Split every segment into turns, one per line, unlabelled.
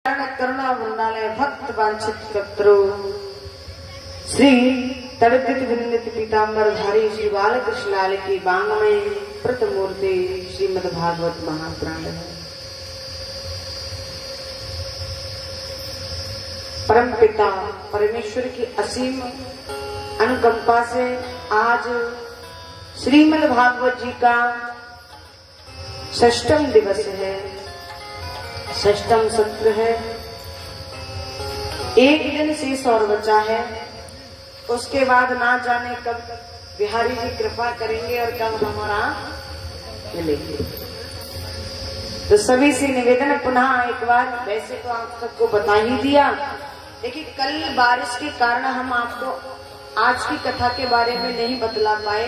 करुणा वृंदालय भक्त वांछित कत्रो श्री तड़पित विंदित पीताम्बर धारी श्री बालकृष्ण लाल की बांग में प्रतिमूर्ति श्रीमद् भागवत महापुराण है। परम पिता परमेश्वर की असीम अनुकंपा से आज श्रीमद् भागवत जी का षष्ठम दिवस है, षष्ठम सत्र है। एक दिन शेष और बचा है, उसके बाद ना जाने कब बिहारी जी कृपा करेंगे और कब हमारा मिलेंगे। तो सभी से निवेदन पुनः एक बार, वैसे तो आप सबको बता ही दिया, लेकिन कल बारिश के कारण हम आपको आज की कथा के बारे में नहीं बतला पाए,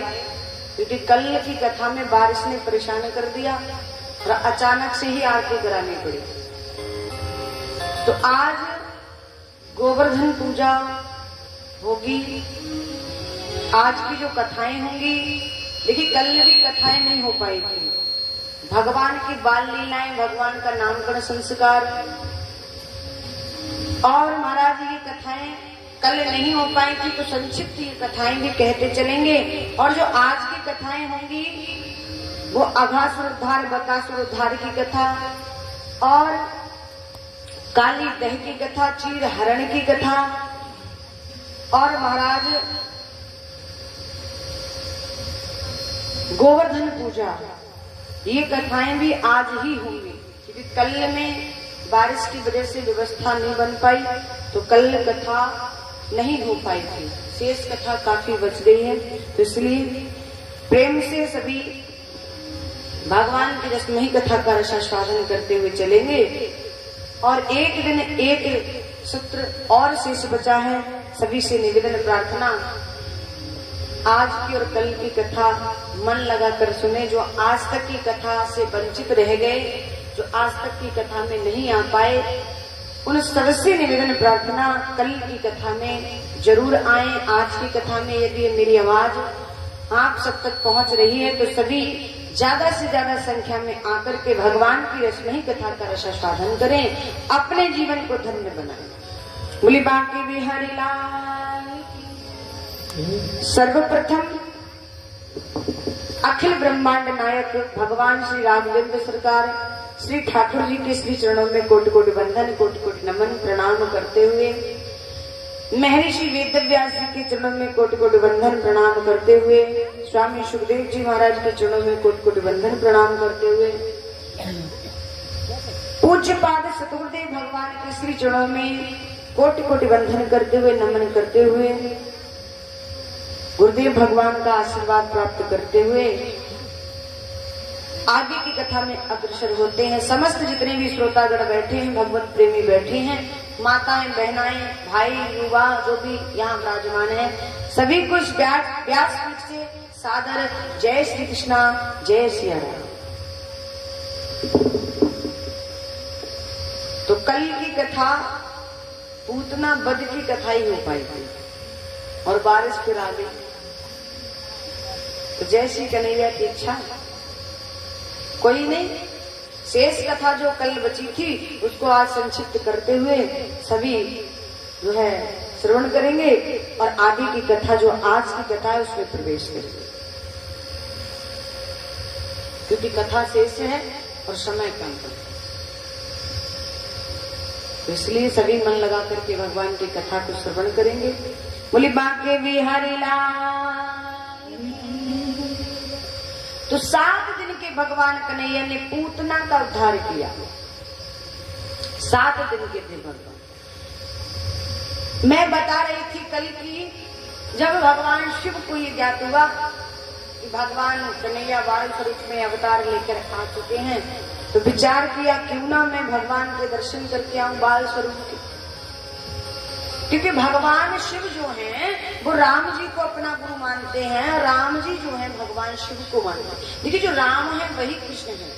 क्योंकि कल की कथा में बारिश ने परेशान कर दिया और अचानक से ही आरती करानी पड़ी। तो आज गोवर्धन पूजा होगी, आज की जो कथाएं होंगी, देखिए कल भी कथाएं नहीं हो पाई थी। भगवान की बाल लीलाएं, भगवान का नामकरण संस्कार और महाराज जी की कथाएं कल नहीं हो पाई थी, तो संक्षिप्त ये कथाएं भी कहते चलेंगे। और जो आज की कथाएं होंगी वो अघासुर उद्धार बकासुर उद्धार की कथा और काली दह की कथा, चीर हरण की कथा और महाराज गोवर्धन पूजा, ये कथाएं भी आज ही होंगी, क्योंकि कल में बारिश की वजह से व्यवस्था नहीं बन पाई, तो कल कथा नहीं हो पाई थी। शेष कथा काफी बच गई है, तो इसलिए प्रेम से सभी भगवान की रस में ही कथा का रसास्वादन करते हुए चलेंगे। और एक दिन एक सूत्र और शेष बचा है, सभी से निवेदन प्रार्थना, आज की और कल की कथा मन लगाकर सुने। जो आज तक की कथा से वंचित रह गए, जो आज तक की कथा में नहीं आ पाए, उन सबसे निवेदन प्रार्थना कल की कथा में जरूर आए। आज की कथा में यदि मेरी आवाज आप सब तक पहुंच रही है, तो सभी ज्यादा से ज्यादा संख्या में आकर के भगवान की रस में ही कथा का रसास्वादन करें, अपने जीवन को धन्य बनाएं। बोली बांके बिहारी लाल। सर्वप्रथम अखिल ब्रह्मांड नायक भगवान श्री राघवेंद्र सरकार श्री ठाकुर जी के श्री चरणों में कोटि कोटि वंदन, कोटि कोटि नमन प्रणाम करते हुए, महर्षि वेदव्यास जी के चरणों में कोटि कोटि वंदन प्रणाम करते हुए, स्वामी सुखदेव जी महाराज के चरणों में कोटि कोटि वंदन प्रणाम करते हुए, पूज्य पाद सतगुरुदेव भगवान के श्री चरणों में कोटि कोटि वंदन करते हुए, नमन करते हुए, गुरुदेव भगवान का आशीर्वाद प्राप्त करते हुए आगे की कथा में अग्रसर होते हैं। समस्त जितने भी श्रोतागण बैठे हैं, भगवत प्रेमी बैठे हैं, माताएं, बहनाएं, भाई, युवा जो भी यहाँ विराजमान है, सभी कुछ व्यासपीठ से सादर जय श्री कृष्णा, जय श्री राम। तो कल की कथा पूतना वध की कथा ही हो पाई थी और बारिश फिर आ गई, तो जय श्री कन्हैया की इच्छा कोई नहीं। शेष कथा जो कल बची थी उसको आज संक्षिप्त करते हुए सभी जो है श्रवण करेंगे और आगे की कथा जो आज की कथा है उसमें प्रवेश करेंगे, क्योंकि कथा शेष है और समय कम है, तो इसलिए सभी मन लगा करके भगवान की कथा को श्रवण करेंगे। बोली बांके बिहारी लाल। तो 7 दिन के भगवान कन्हैया ने पूतना का उद्धार किया। 7 दिन के थे भगवान। मैं बता रही थी कल की, जब भगवान शिव को ये ज्ञात हुआ कि भगवान कन्हैया बाल स्वरूप में अवतार लेकर आ चुके हैं, तो विचार किया क्यों ना मैं भगवान के दर्शन करके आऊं बाल स्वरूप के, क्योंकि भगवान शिव जो हैं वो राम जी को अपना गुरु मानते हैं, राम जी जो हैं भगवान शिव को मानते हैं। देखिए जो राम है वही कृष्ण है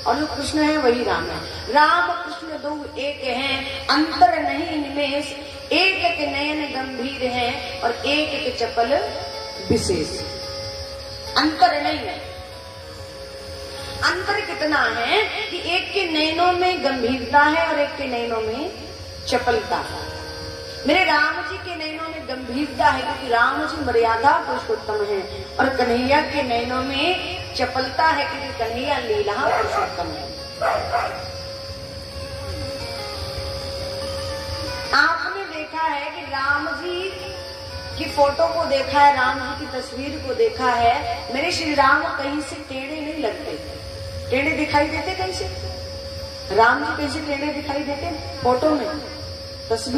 और जो कृष्ण है वही राम है। राम कृष्ण दो एक हैं, अंतर नहीं निमेष, एक के नयन गंभीर हैं और एक के चपल विशेष, अंतर नहीं है। अंतर कितना है कि एक के नैनों में गंभीरता है और एक के नैनों में चपलता है। मेरे राम जी के नैनों में गंभीरता है क्योंकि राम जी मर्यादा पुरुषोत्तम है, और कन्हैया के नैनों में चपलता है क्योंकि कन्हैया लीला पुरुषोत्तम है। आपने देखा है कि राम जी की फोटो को देखा है, राम जी की तस्वीर को देखा है, मेरे श्री राम कहीं से टेढ़े नहीं लगते। टेढ़े दिखाई देते कहीं से? राम जी कहीं से टेढ़े दिखाई देते फोटो में? तस्वीर